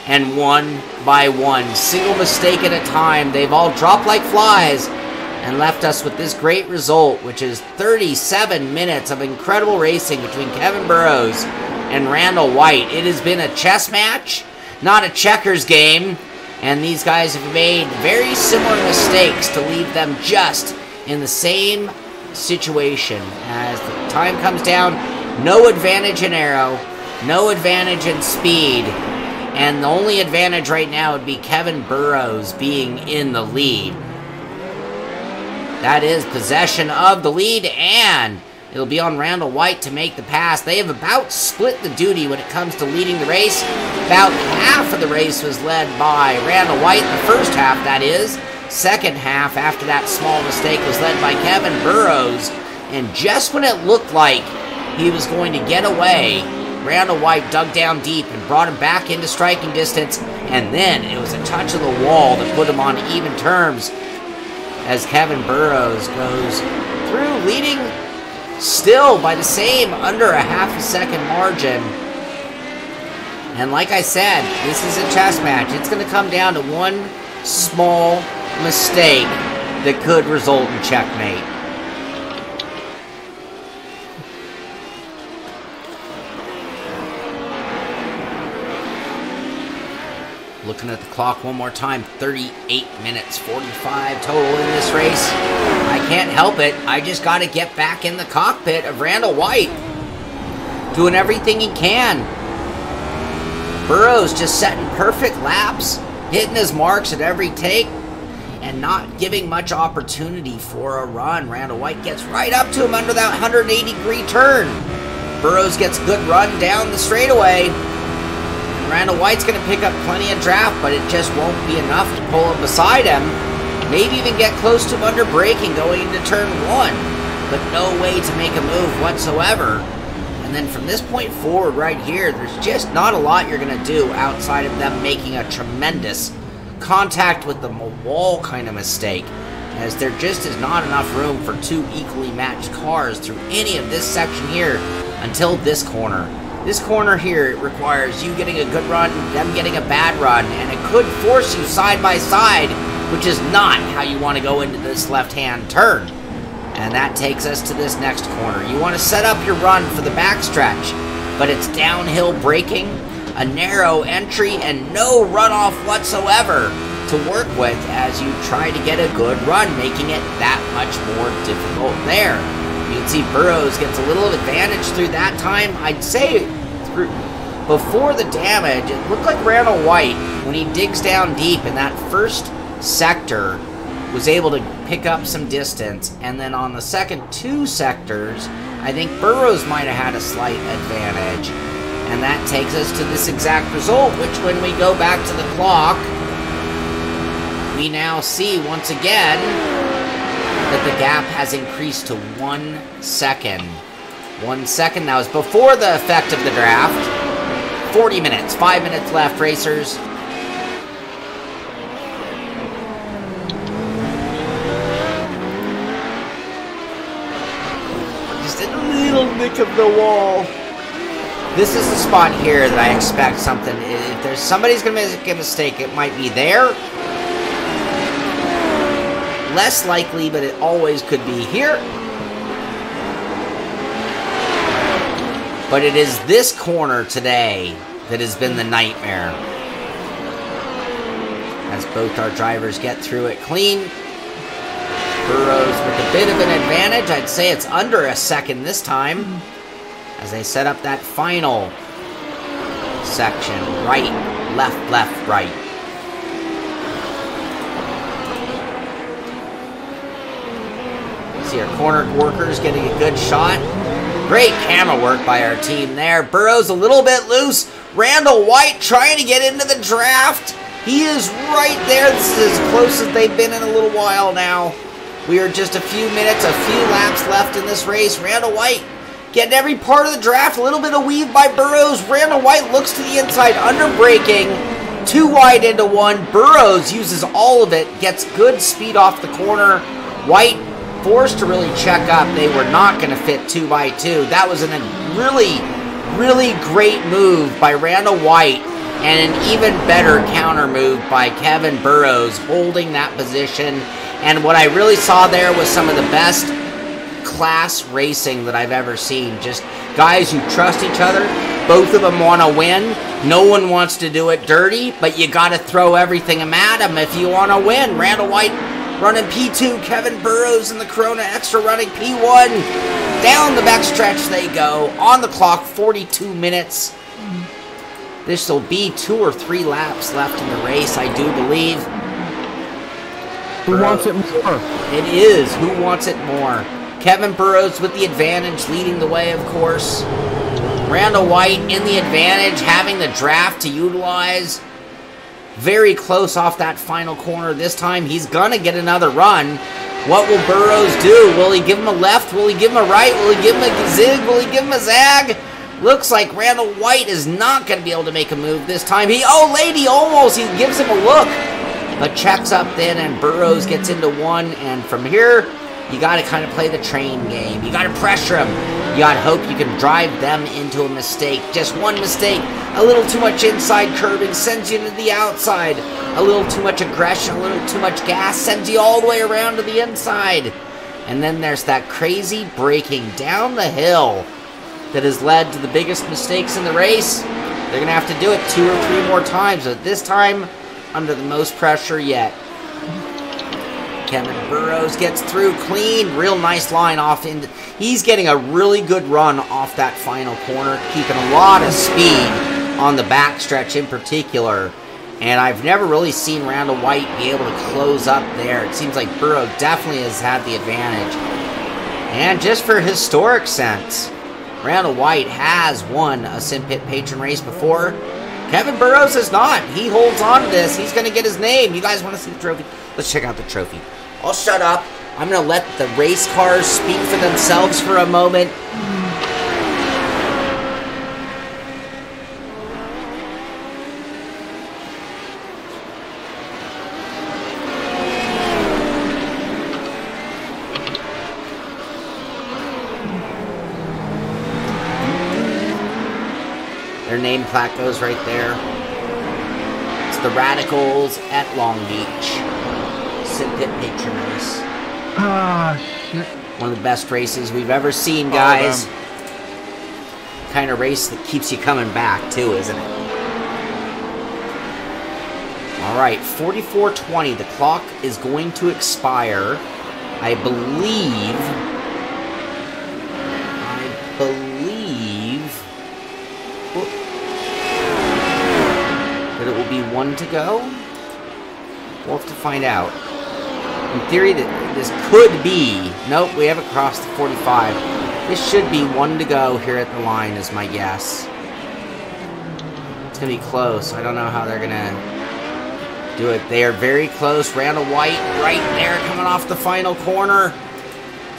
And one by one, single mistake at a time, they've all dropped like flies and left us with this great result, which is 37 minutes of incredible racing between Kevin Burrows and Randall White. It has been a chess match, not a checkers game, and these guys have made very similar mistakes to leave them just in the same situation. As the time comes down, no advantage in aero, no advantage in speed, and the only advantage right now would be Kevin Burrows being in the lead. That is possession of the lead, and it'll be on Randall White to make the pass. They have about split the duty when it comes to leading the race. About half of the race was led by Randall White, the first half, that is. Second half, after that small mistake, was led by Kevin Burrows. And just when it looked like he was going to get away, Randall White dug down deep and brought him back into striking distance. And then it was a touch of the wall that put him on even terms as Kevin Burrows goes through, leading still by the same, under a half a second margin. And like I said, this is a chess match. It's going to come down to one small mistake that could result in checkmate. Looking at the clock one more time, 38 minutes, 45 total in this race. I can't help it. I just got to get back in the cockpit of Randall White. Doing everything he can. Burrows just setting perfect laps, hitting his marks at every take, and not giving much opportunity for a run. Randall White gets right up to him under that 180-degree turn. Burrows gets a good run down the straightaway. Randall White's going to pick up plenty of draft, but it just won't be enough to pull him beside him. Maybe even get close to him under braking going into turn 1, but no way to make a move whatsoever. And then from this point forward right here, there's just not a lot you're going to do outside of them making a tremendous contact with the wall kind of mistake, as there just is not enough room for two equally matched cars through any of this section here until this corner. This corner here, it requires you getting a good run, them getting a bad run, and it could force you side by side, which is not how you want to go into this left-hand turn. And that takes us to this next corner. You want to set up your run for the backstretch, but it's downhill braking, a narrow entry, and no runoff whatsoever to work with as you try to get a good run, making it that much more difficult there. You can see Burrows gets a little advantage through that time. I'd say through before the damage, it looked like Randall White, when he digs down deep in that first sector, was able to pick up some distance. And then on the second two sectors, I think Burrows might have had a slight advantage. And that takes us to this exact result, which when we go back to the clock, we now see once again that the gap has increased to 1 second. 1 second, that was before the effect of the draft. 40 minutes, 5 minutes left, racers. Just in a little nick of the wall. This is the spot here that I expect something. If there's somebody's gonna make a mistake, it might be there. Less likely, but it always could be here. But it is this corner today that has been the nightmare. As both our drivers get through it clean. Burrows with a bit of an advantage. I'd say it's under a second this time, as they set up that final section. Right, left, right. See our corner workers getting a good shot. Great camera work by our team there. Burrows a little bit loose. Randall White trying to get into the draft. He is right there. This is as close as they've been in a little while now. We are just a few minutes, a few laps left in this race. Randall White getting every part of the draft. A little bit of weave by Burrows. Randall White looks to the inside, under braking. Too wide into one. Burrows uses all of it. Gets good speed off the corner. White forced to really check up. They were not going to fit 2x2. That was a really great move by Randall White, and an even better counter move by Kevin Burrows, holding that position. And what I really saw there was some of the best class racing that I've ever seen. Just guys who trust each other. Both of them want to win. No one wants to do it dirty, but you got to throw everything at them if you want to win. Randall White running P2, Kevin Burrows in the Corona Extra running P1. Down the backstretch they go. On the clock, 42 minutes. This will be 2 or 3 laps left in the race, I do believe. Who wants it more? It is. Who wants it more? Kevin Burrows with the advantage, leading the way, of course. Randall White in the advantage, having the draft to utilize. Very close off that final corner this time. He's gonna get another run. What will Burrows do? Will he give him a left? Will he give him a right? Will he give him a zig? Will he give him a zag? Looks like Randall White is not gonna be able to make a move this time. Oh lady, almost. He gives him a look, but checks up then, and Burrows gets into one. And from here, You got to kind of play the train game. You got to pressure them. You got to hope you can drive them into a mistake. Just one mistake, a little too much inside curbing sends you to the outside. A little too much aggression, a little too much gas sends you all the way around to the inside. And then there's that crazy braking down the hill that has led to the biggest mistakes in the race. They're going to have to do it 2 or 3 more times, but this time under the most pressure yet. Kevin Burrows gets through clean. Real nice line off. He's getting a really good run off that final corner, keeping a lot of speed on the backstretch in particular. And I've never really seen Randall White be able to close up there. It seems like Burrow definitely has had the advantage. And just for historic sense, Randall White has won a Simpit patron race before. Kevin Burrows has not. He holds on to this. He's going to get his name. You guys want to see the trophy? Let's check out the trophy. I'll shut up. I'm going to let the race cars speak for themselves for a moment. Their name plaque goes right there. It's the Radicals at Long Beach. Simpit patron race. Ah, shit. One of the best races we've ever seen, guys. Kind of race that keeps you coming back, too, isn't it? Alright, 44:20. The clock is going to expire. I believe that it will be 1 to go. We'll have to find out. In theory, this could be... Nope, we haven't crossed the 45. This should be 1 to go here at the line, is my guess. It's going to be close. I don't know how they're going to do it. They are very close. Randall White right there coming off the final corner.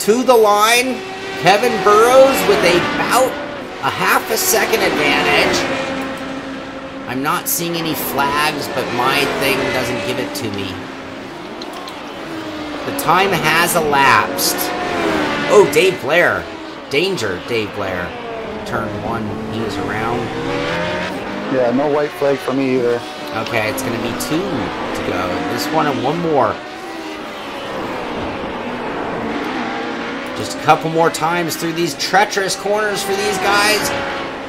To the line. Kevin Burrows with about a half a second advantage. I'm not seeing any flags, but my thing doesn't give it to me. The time has elapsed. Oh, Dave Blair. Danger, Dave Blair. Turn 1, he was around. Yeah, no white flag for me either. Okay, it's going to be 2 to go. This one and 1 more. Just a couple more times through these treacherous corners for these guys.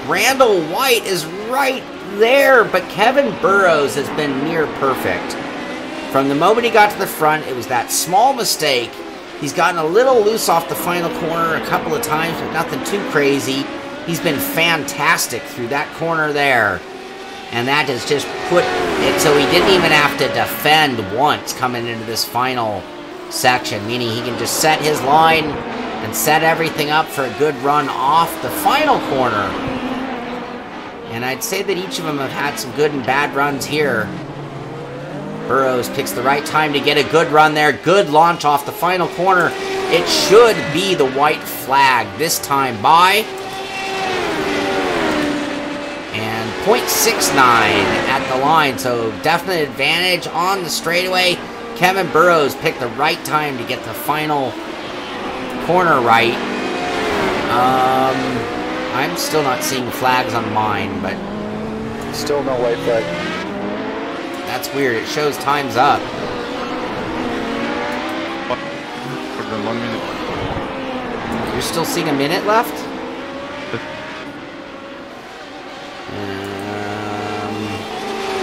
Randall White is right there, but Kevin Burrows has been near perfect. From the moment he got to the front, it was that small mistake. He's gotten a little loose off the final corner a couple of times, but nothing too crazy. He's been fantastic through that corner there. And that has just put it so he didn't even have to defend once coming into this final section, meaning he can just set his line and set everything up for a good run off the final corner. And I'd say that each of them have had some good and bad runs here. Burrows picks the right time to get a good run there. Good launch off the final corner. It should be the white flag this time by. And 0.69 at the line, so definite advantage on the straightaway. Kevin Burrows picked the right time to get the final corner right. I'm still not seeing flags on mine, but... Still no white flag. That's weird. It shows time's up. For the 1 minute. You're still seeing a minute left?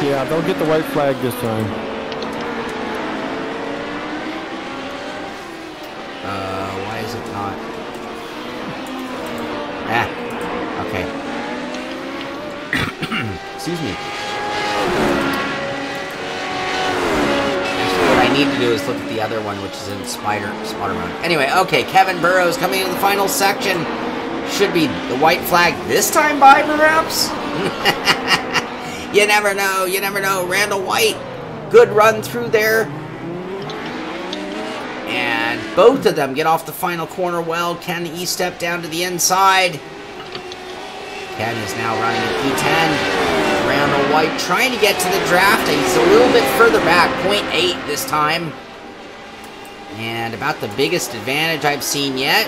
Yeah, they'll get the white flag this time. Why is it not? Ah, okay. Excuse me. What I need to do is look at the other one, which is in Spotter Run. Anyway, okay, Kevin Burrows coming into the final section. Should be the white flag this time by, perhaps? You never know, you never know. Randall White, good run through there. And both of them get off the final corner well. Ken E-step down to the inside. Ken is now running in P10. Randall White trying to get to the draft. He's a little bit further back, 0.8 this time. And about the biggest advantage I've seen yet.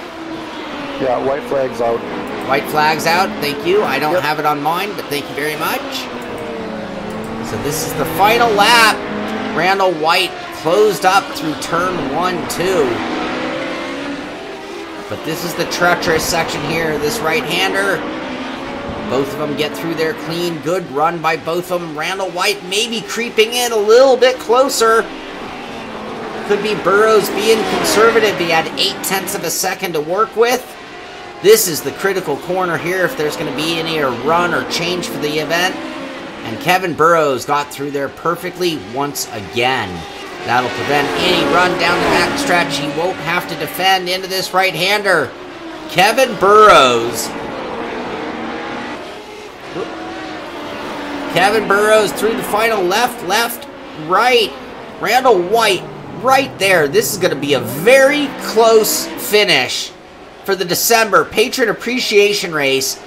Yeah, white flag's out. White flag's out. Thank you. I don't have it on mine, but thank you very much. So this is the final lap. Randall White closed up through turn 1-2. But this is the treacherous section here. This right-hander. Both of them get through there clean. Good run by both of them. Randall White maybe creeping in a little bit closer. Could be Burrows being conservative. He had 0.8 of a second to work with. This is the critical corner here if there's going to be any run or change for the event. And Kevin Burrows got through there perfectly once again. That'll prevent any run down the back stretch. He won't have to defend into this right-hander. Kevin Burrows. Kevin Burrows through the final left, right. Randall White right there. This is going to be a very close finish for the December Patron Appreciation Race.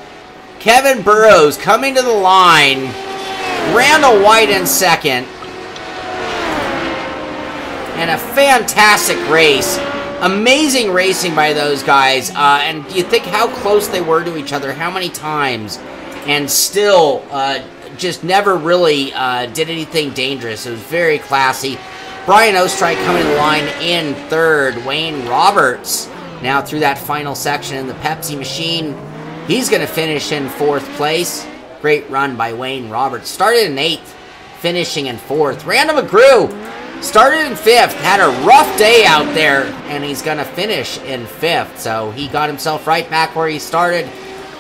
Kevin Burrows coming to the line. Randall White in second. And a fantastic race. Amazing racing by those guys. And you think how close they were to each other, how many times. And still just never really did anything dangerous. It was very classy. Brian Ostrike coming to the line in third. Wayne Roberts now through that final section in the Pepsi machine. He's going to finish in fourth place. Great run by Wayne Roberts. Started in 8th, finishing in 4th. Randall McGrew started in 5th. Had a rough day out there, and he's going to finish in 5th. So he got himself right back where he started.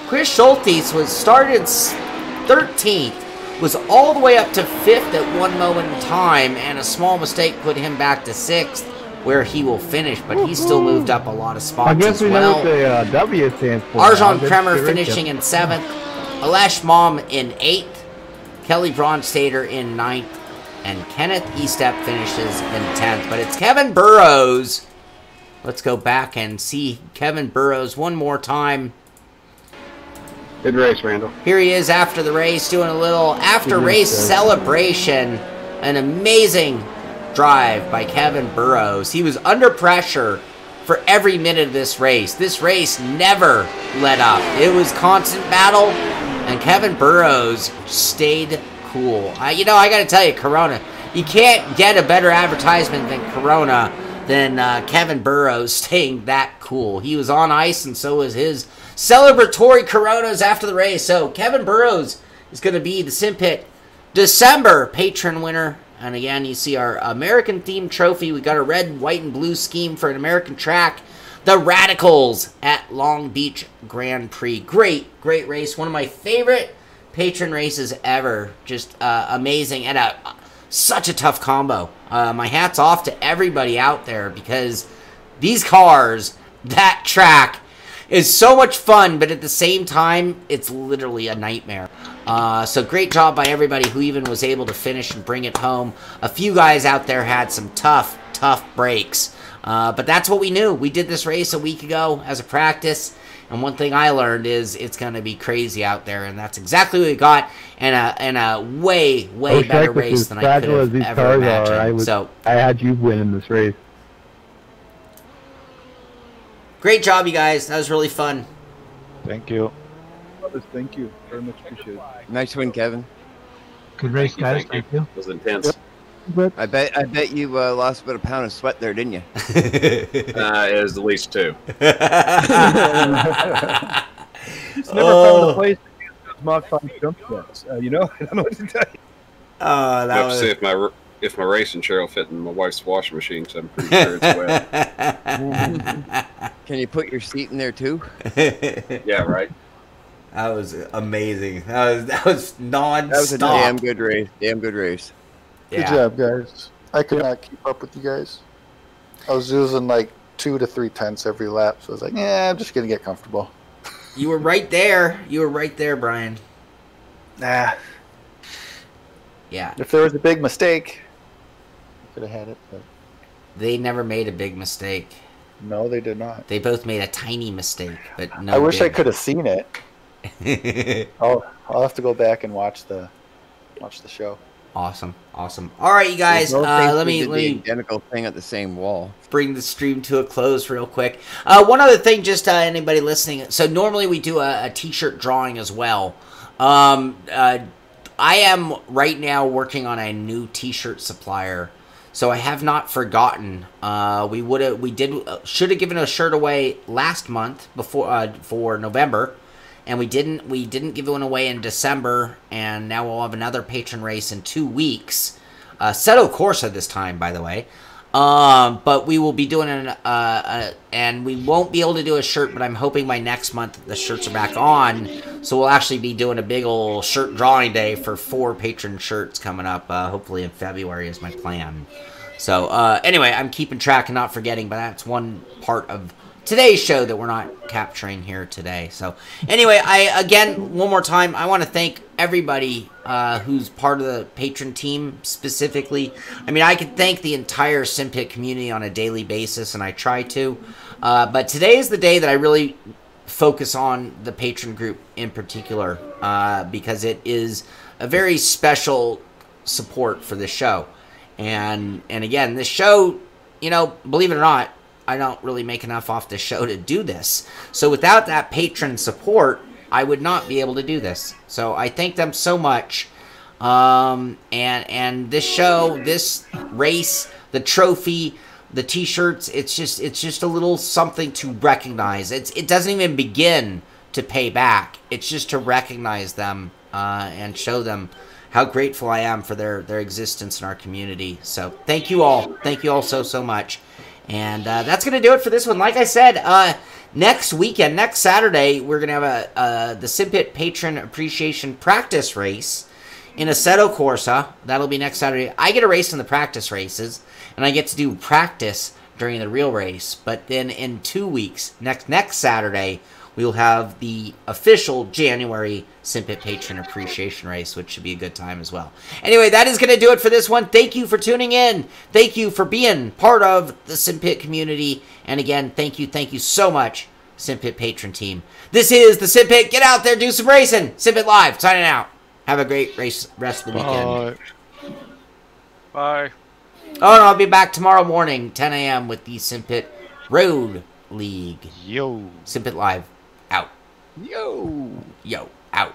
Chris Schultes was started 13th. Was all the way up to 5th at one moment in time, and a small mistake put him back to 6th, where he will finish, but he's still moved up a lot of spots. I guess we know what the W stands for. Arjan Kremer finishing in 7th, Alesh Mom in 8th, Kelly Bronstater in 9th, and Kenneth Estep finishes in 10th. But it's Kevin Burrows. Let's go back and see Kevin Burrows one more time. Good race, Randall. Here he is after the race, doing a little after-race celebration. An amazing drive by Kevin Burrows. He was under pressure for every minute of this race. This race never let up. It was constant battle, and Kevin Burrows stayed cool. I got to tell you, Corona, you can't get a better advertisement than Corona than Kevin Burrows staying that cool. He was on ice, and so was his celebratory Coronas after the race. So Kevin Burrows is going to be the Simpit December patron winner. And again, you see our American-themed trophy. We got a red, white, and blue scheme for an American track. The Radicals at Long Beach Grand Prix. Great race. One of my favorite patron races ever. Just amazing. And such a tough combo. My hat's off to everybody out there because these cars, that track, is so much fun, but at the same time, it's literally a nightmare. So great job by everybody who even was able to finish and bring it home. A few guys out there had some tough breaks. But that's what we knew. We did this race a week ago as a practice, and one thing I learned is it's going to be crazy out there, and that's exactly what we got, and a way better race than I could have ever imagined. I had you win in this race. Great job, you guys. That was really fun. Thank you. Thank you. Very much appreciated. Nice win, Kevin. Good race, guys. Thank you. It was intense. Yep. I bet you lost about a pound of sweat there, didn't you? It was at least 2. It's never found a place to use those Mach 5 jump sets. I don't know what to tell you. I have to see if my racing chair will fit in my wife's washing machine, because I'm pretty sure it's wet. Can you put your seat in there too? Yeah, right. That was amazing. That was non-stop. That was a damn good race. Damn good race. Good job, guys. I could not keep up with you guys. I was losing like 2 to 3 tenths every lap, so I was like, yeah, I'm just going to get comfortable. You were right there. You were right there, Brian. Nah. Yeah. If there was a big mistake, I could have had it. But They never made a big mistake. no, they did not. They both made a tiny mistake, but no I wish I big. could have seen it. I'll have to go back and watch the show. Awesome. All right, you guys. Let me the identical thing at the same wall. Bring the stream to a close real quick. One other thing, just anybody listening. So normally we do a T-shirt drawing as well. I am right now working on a new T-shirt supplier, so I have not forgotten. Should have given a shirt away last month for November. And we didn't give one away in December, and now we'll have another patron race in 2 weeks. Seto Corsa this time, by the way. But we will be doing and we won't be able to do a shirt, but I'm hoping by next month the shirts are back on. So we'll actually be doing a big old shirt drawing day for 4 patron shirts coming up, hopefully in February is my plan. So anyway, I'm keeping track and not forgetting, but that's one part of today's show that we're not capturing here today. So anyway, again, one more time, I want to thank everybody who's part of the patron team specifically. I mean, I could thank the entire Simpit community on a daily basis, and I try to. But today is the day that I really focus on the patron group in particular, because it is a very special support for the show. And again, this show, you know, believe it or not, I don't really make enough off the show to do this. So without that patron support, I would not be able to do this. So I thank them so much. And this show, this race, the trophy, the T-shirts, it's just a little something to recognize. It doesn't even begin to pay back. It's just to recognize them and show them how grateful I am for their existence in our community. So thank you all. Thank you all so much. And that's going to do it for this one. Like I said, next weekend, next Saturday, we're going to have the Simpit Patron Appreciation Practice Race in Assetto Corsa. That'll be next Saturday. I get a race in the practice races, and I get to do practice during the real race. But then in 2 weeks, next Saturday, we'll have the official January Simpit Patron Appreciation Race, which should be a good time as well. Anyway, that is going to do it for this one. Thank you for tuning in. Thank you for being part of the Simpit community. And again, thank you so much, Simpit Patron team. This is the Simpit. Get out there, do some racing. Simpit Live, signing out. Have a great rest of the weekend. Bye. Oh, and I'll be back tomorrow morning, 10 a.m. with the Simpit Road League. Yo. Simpit Live. Out. Yo, out.